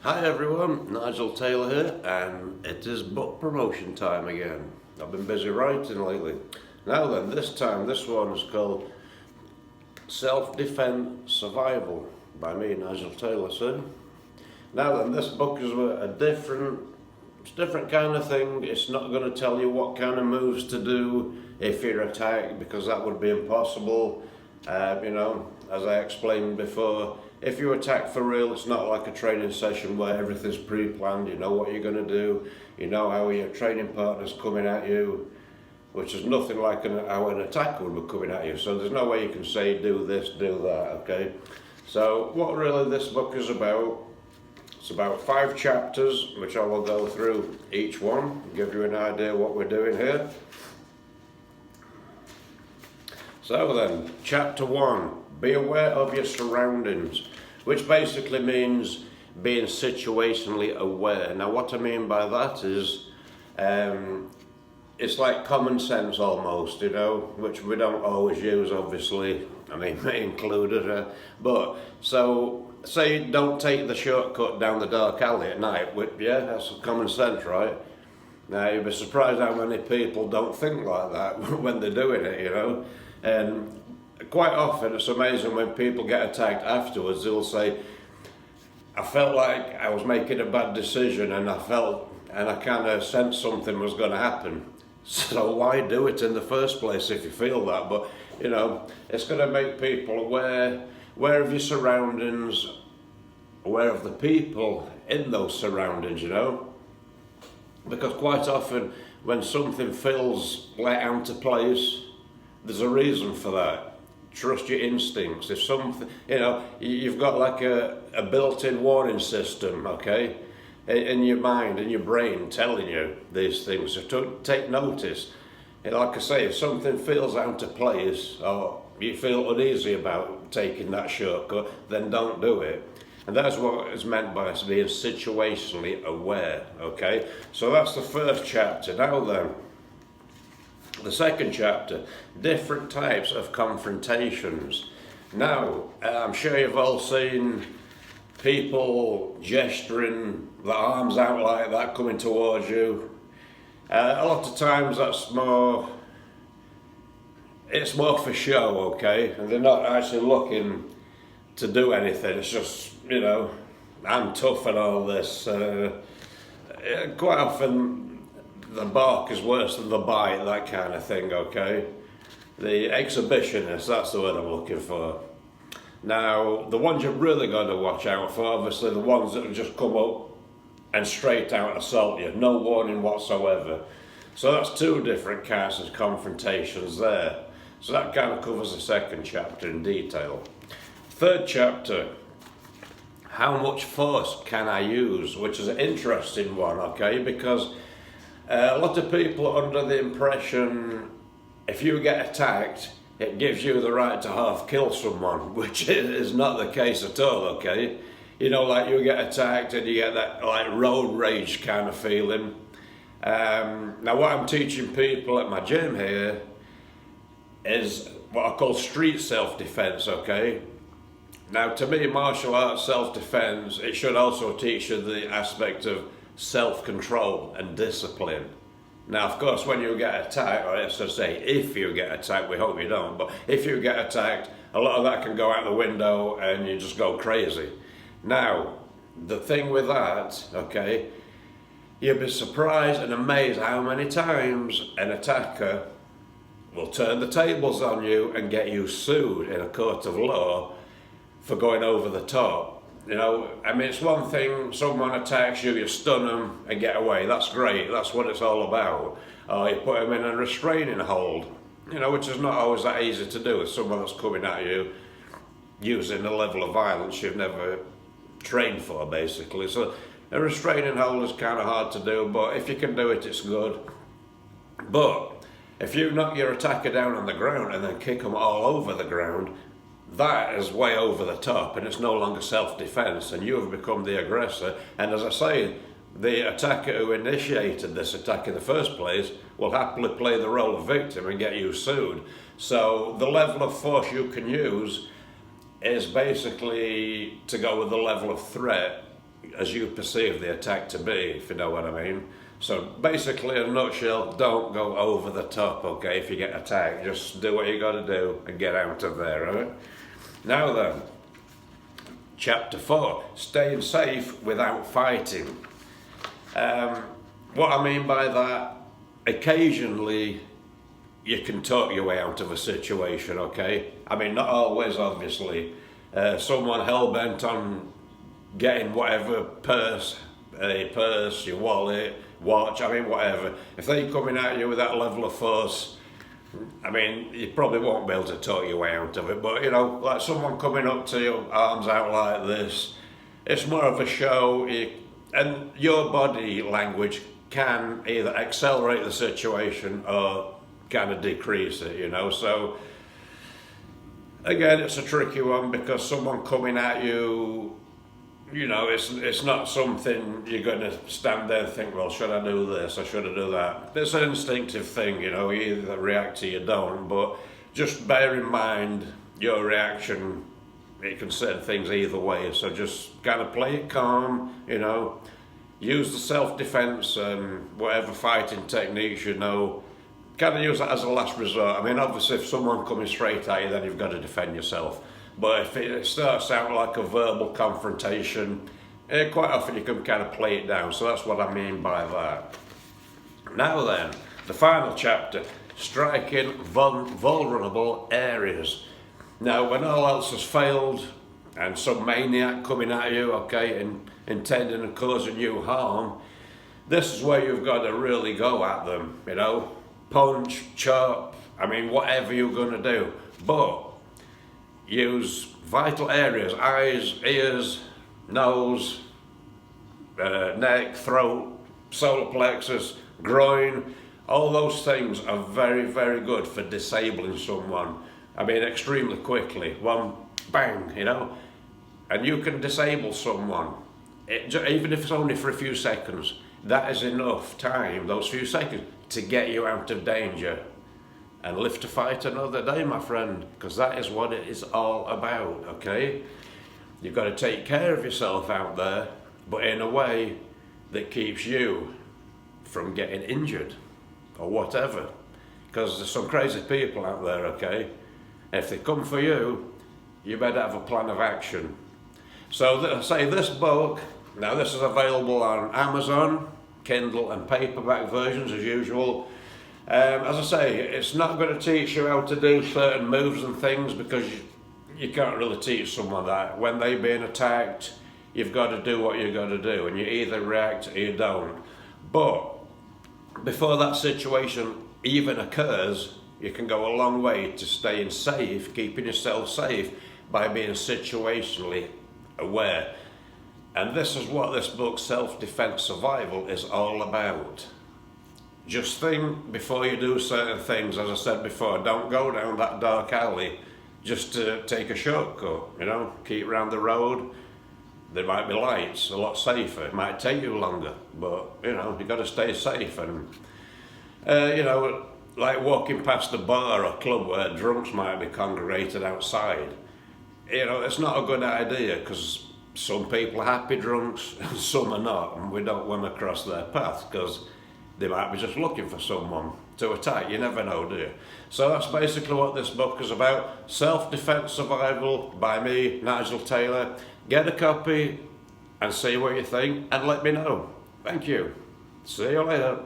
Hi everyone, Nigel Taylor here, and it is book promotion time again. I've been busy writing lately. Now then, this one is called Self-Defense Survival by me, Nigel Taylor, sir. Now then, this book is it's a different kind of thing. It's not going to tell you what kind of moves to do if you're attacked, because that would be impossible. As I explained before, if you attack for real, it's not like a training session where everything's pre-planned. You know what you're going to do, you know how your training partner's coming at you, which is nothing like how an attacker would be coming at you. So there's no way you can say do this, do that, okay? So what really this book is about, it's about 5 chapters, which I will go through each one, give you an idea what we're doing here. So then, chapter 1, be aware of your surroundings, which basically means being situationally aware. Now what I mean by that is, it's like common sense almost, which we don't always use, obviously, I mean, me included, but so say don't take the shortcut down the dark alley at night, yeah, that's common sense, right? Now you'd be surprised how many people don't think like that when they're doing it, and quite often it's amazing when people get attacked afterwards, they'll say, I felt like I was making a bad decision and I kind of sensed something was going to happen. So why do it in the first place if you feel that? But, it's going to make people aware of your surroundings, aware of the people in those surroundings, Because quite often when something feels let out of place, there's a reason for that. Trust your instincts. If something, you've got like a built-in warning system, okay, in your mind, in your brain, telling you these things. So take notice. Like I say, if something feels out of place or you feel uneasy about taking that shortcut, then don't do it. And that's what is meant by us being situationally aware, okay? So that's the first chapter. Now then, the second chapter, different types of confrontations. Now, I'm sure you've all seen people gesturing the arms out like that coming towards you. A lot of times it's more for show, okay? And they're not actually looking to do anything. It's just, I'm tough and all this. Quite often, the bark is worse than the bite, that kind of thing, okay? The exhibitionist, that's the word I'm looking for. Now, the ones you've really got to watch out for, obviously the ones that will just come up and straight out assault you, no warning whatsoever. So that's 2 different kinds of confrontations there. So that kind of covers the second chapter in detail. Third chapter, how much force can I use? Which is an interesting one, okay? Because a lot of people are under the impression if you get attacked, it gives you the right to half kill someone, which is not the case at all, okay? Like you get attacked and you get that like road rage kind of feeling. Now what I'm teaching people at my gym here is what I call street self-defense, okay? Now to me, martial arts self-defense, it should also teach you the aspect of self-control and discipline. Now, of course, when you get attacked, or let's just say if you get attacked, we hope you don't, but if you get attacked, a lot of that can go out the window and you just go crazy. Now, the thing with that, okay, you'll be surprised and amazed how many times an attacker will turn the tables on you and get you sued in a court of law for going over the top. It's one thing, someone attacks you, you stun them and get away. That's great, that's what it's all about. Or you put them in a restraining hold, which is not always that easy to do with someone that's coming at you using a level of violence you've never trained for, basically. So a restraining hold is kind of hard to do, but if you can do it, it's good. But if you knock your attacker down on the ground and then kick them all over the ground, that is way over the top and it's no longer self-defense and you have become the aggressor. And as I say, the attacker who initiated this attack in the first place will happily play the role of victim and get you sued. So the level of force you can use is basically to go with the level of threat as you perceive the attack to be, if you know what I mean. So basically, in a nutshell, don't go over the top, okay, if you get attacked. Just do what you got to do and get out of there, right? Now then, Chapter 4, staying safe without fighting. What I mean by that, occasionally you can talk your way out of a situation, okay? I mean, not always, obviously. Someone hell-bent on getting whatever purse, your wallet, watch, I mean, whatever. If they're coming at you with that level of force, I mean, you probably won't be able to talk your way out of it, but you know, like someone coming up to you, arms out like this, it's more of a show, and your body language can either accelerate the situation or kind of decrease it, you know. So again, it's a tricky one because someone coming at you, you know, it's not something you're going to stand there and think, well, should I do this or should I do that? It's an instinctive thing, you know, you either react or you don't, but just bear in mind your reaction, it can set things either way, so just kind of play it calm, you know, use the self-defense and whatever fighting techniques you know, kind of use that as a last resort. I mean, obviously if someone coming straight at you, then you've got to defend yourself. But if it starts out like a verbal confrontation, quite often you can kind of play it down. So that's what I mean by that. Now then, the final chapter, striking vulnerable areas. Now, when all else has failed and some maniac coming at you, okay, and intending and causing you harm, this is where you've got to really go at them, you know. Punch, chop, I mean, whatever you're going to do. But use vital areas, eyes, ears, nose, neck, throat, solar plexus, groin. All those things are very, very good for disabling someone. I mean, extremely quickly. One bang, you know, and you can disable someone. Even if it's only for a few seconds, that is enough time, those few seconds, to get you out of danger and live to fight another day, my friend, because that is what it is all about, okay? You've got to take care of yourself out there, but in a way that keeps you from getting injured or whatever, because there's some crazy people out there, okay? If they come for you, you better have a plan of action. So say this book, now this is available on Amazon, Kindle and paperback versions as usual. As I say, it's not going to teach you how to do certain moves and things because you can't really teach someone that. When they're being attacked, you've got to do what you've got to do, and you either react or you don't. But before that situation even occurs, you can go a long way to staying safe, keeping yourself safe by being situationally aware. And this is what this book, Self-Defense Survival, is all about. Just think before you do certain things, as I said before, don't go down that dark alley just to take a shortcut, you know, keep around the road. There might be lights, a lot safer. It might take you longer, but, you know, you've got to stay safe. And, you know, like walking past a bar or club where drunks might be congregated outside, you know, it's not a good idea because some people are happy drunks and some are not, and we don't want to cross their path because they might be just looking for someone to attack. You never know, do you? So that's basically what this book is about. Self-Defense Survival by me, Nigel Taylor. Get a copy and see what you think and let me know. Thank you. See you later.